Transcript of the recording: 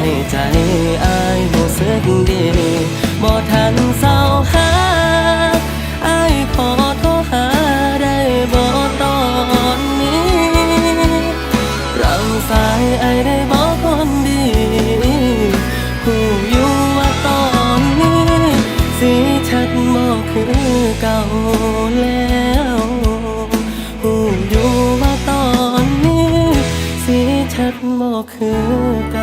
ให้ใจอายรู้สึกดีบ่ทันเศร้าหาอายขอโทรหาได้บ่ตอนนี้รังสายอายได้บ่คนดีผู้อยู่ว่าตอนนี้สิชัดบ่คือเก่าแล้วผู้อยู่ว่าตอนนี้สิชัดบ่คือเก่า